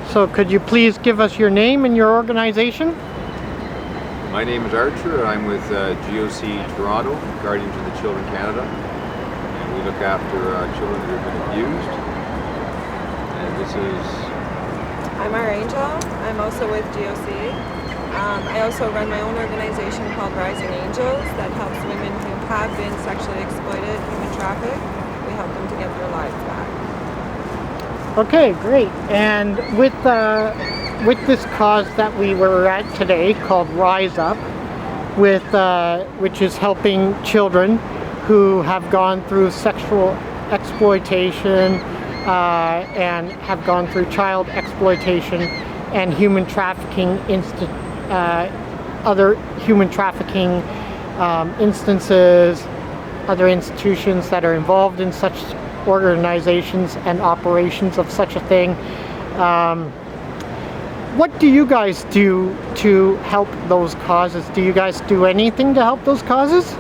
So could you please give us your name and your organization? My name is Archer, and I'm with G.O.C. Toronto, Guardians of the Children Canada, and we look after children that have been abused. And this is... I'm our Angel. I'm also with G.O.C. I also run my own organization called Rising Angels that helps women who have been sexually exploited, human trafficked. We help them to get their lives back. Okay, great. And with this cause that we were at today called Rise Up, which is helping children who have gone through sexual exploitation and have gone through child exploitation and human trafficking, other human trafficking instances, other institutions that are involved in such organizations and operations of such a thing. What do you guys do to help those causes? Do you guys do anything to help those causes?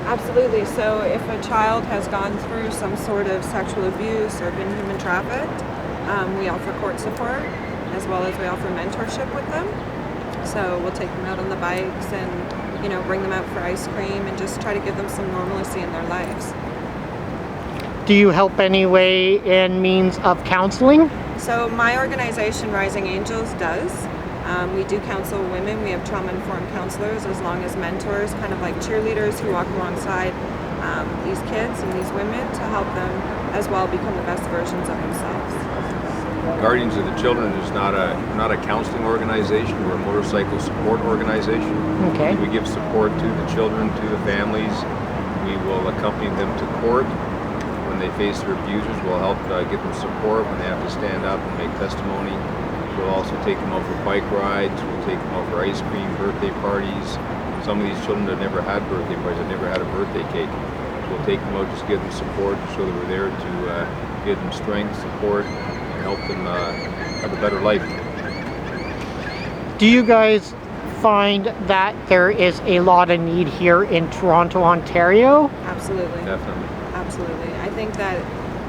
Absolutely. So if a child has gone through some sort of sexual abuse or been human trafficked, we offer court support as well as we offer mentorship with them. So we'll take them out on the bikes and, bring them out for ice cream and just try to give them some normalcy in their lives. Do you help any way in means of counseling? So my organization, Rising Angels, does. We do counsel women. We have trauma-informed counselors as long as mentors, kind of like cheerleaders who walk alongside these kids and these women to help them as well become the best versions of themselves. Guardians of the Children is not a counseling organization. We're a motorcycle support organization. Okay. We give support to the children, to the families. We will accompany them to court. When they face their abusers, we'll help give them support when they have to stand up and make testimony. We'll also take them out for bike rides. We'll take them out for ice cream, birthday parties. Some of these children have never had birthday parties, have never had a birthday cake. So we'll take them out, just give them support, show that we're there to give them strength, support, and help them have a better life. Do you guys find that there is a lot of need here in Toronto, Ontario? Absolutely. Definitely. Absolutely. I think that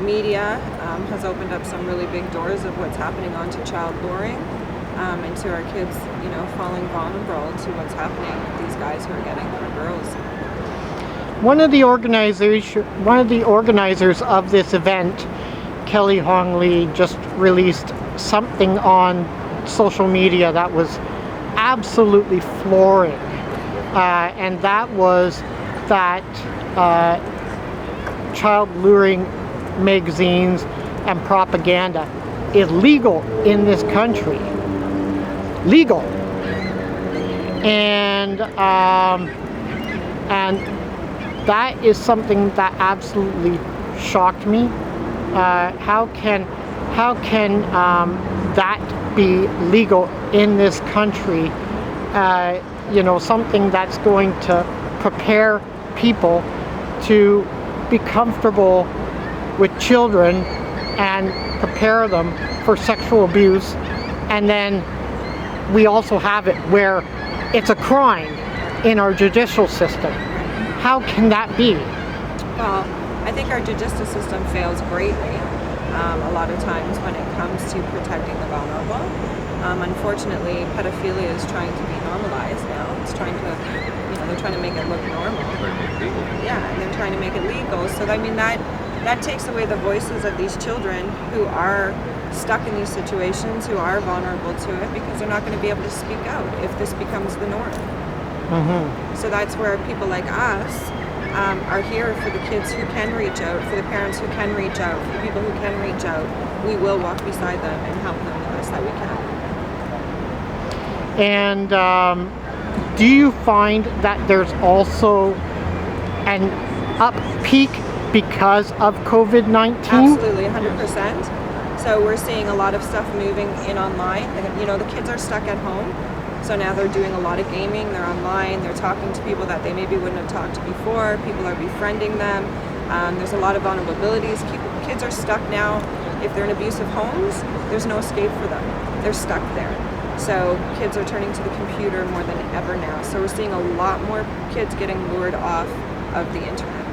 media has opened up some really big doors of what's happening onto child luring and to our kids, falling vulnerable to what's happening with these guys who are getting our girls. One of the organizers of this event, Kelly Hong Lee, just released something on social media that was absolutely flooring, and that was that child luring magazines and propaganda illegal in this country. Legal. And that is something that absolutely shocked me. How can that be legal in this country? Something that's going to prepare people to be comfortable with children and prepare them for sexual abuse, and then we also have it where it's a crime in our judicial system. How can that be? Well, I think our judicial system fails greatly a lot of times when it comes to protecting the vulnerable. Unfortunately, pedophilia is trying to be normalized now. It's trying to, they're trying to make it look normal. Yeah, and they're trying to make it legal. So that takes away the voices of these children who are stuck in these situations, who are vulnerable to it, because they're not going to be able to speak out if this becomes the norm. Mm-hmm. So that's where people like us are here for the kids who can reach out, for the parents who can reach out, for the people who can reach out. We will walk beside them and help them the best that we can. And do you find that there's also an up peak because of COVID-19? Absolutely, 100%. So we're seeing a lot of stuff moving in online. The kids are stuck at home. So now they're doing a lot of gaming, they're online, they're talking to people that they maybe wouldn't have talked to before, people are befriending them. There's a lot of vulnerabilities. Kids are stuck now. If they're in abusive homes, there's no escape for them. They're stuck there. So kids are turning to the computer more than ever now. So we're seeing a lot more kids getting lured off of the internet.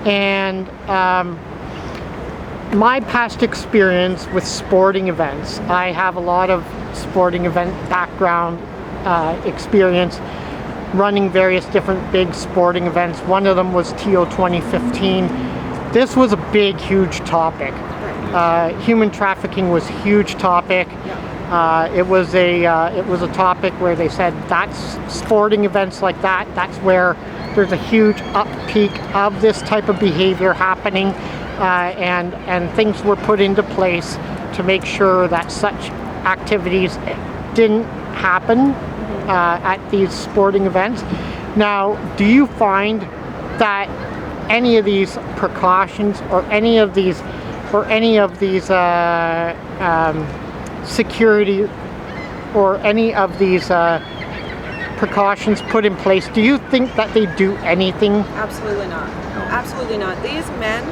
And my past experience with sporting events, I have a lot of sporting event background experience running various different big sporting events. One of them was TO 2015. This was a big, huge topic. Human trafficking was a huge topic. It was a topic where they said that's sporting events like that. That's where there's a huge uppeak of this type of behavior happening, and things were put into place to make sure that such activities didn't happen at these sporting events. Now, do you find that any of these precautions or any of these security or any of these precautions put in place, do you think that they do anything? Absolutely not. Absolutely not. These men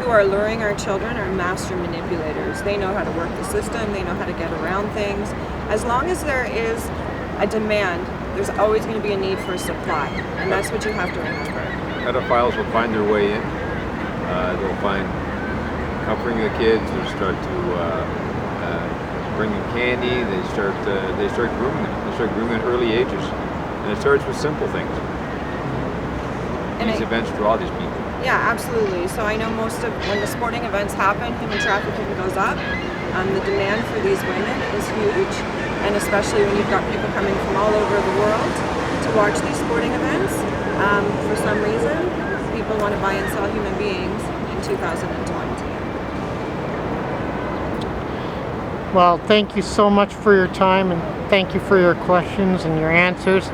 who are luring our children are master manipulators. They know how to work the system. They know how to get around things. As long as there is a demand, there's always going to be a need for a supply, and that's what you have to remember. Pedophiles will find their way in. They'll find comforting the kids. They'll start to bring them candy. They start grooming them. They start grooming at early ages, and it starts with simple things. These events draw these people. Yeah, absolutely. So I know most of when the sporting events happen, human trafficking goes up. The demand for these women is huge, and especially when you've got people coming from all over the world to watch these sporting events. For some reason, people want to buy and sell human beings in 2020. Well, thank you so much for your time, and thank you for your questions and your answers.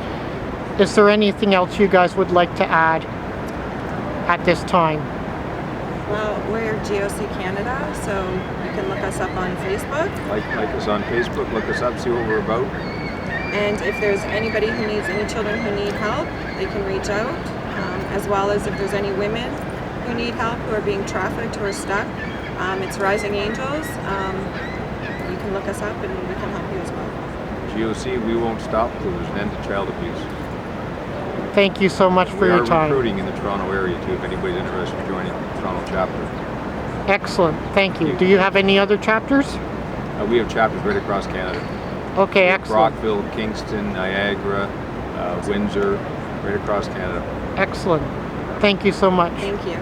Is there anything else you guys would like to add at this time? Well, we're G.O.C. Canada, so you can look us up on Facebook. Like us on Facebook, look us up, see what we're about. And if there's anybody who needs, any children who need help, they can reach out. As well as if there's any women who need help, who are being trafficked, who are stuck. It's Rising Angels. You can look us up and we can help you as well. G.O.C., we won't stop till there's an end to child abuse. Thank you so much for your time. We are recruiting in the Toronto area too, if anybody's interested in joining the Toronto chapter. Excellent, thank you. Do you have any other chapters? We have chapters right across Canada. Okay, excellent. Brockville, Kingston, Niagara, Windsor, right across Canada. Excellent. Thank you so much. Thank you.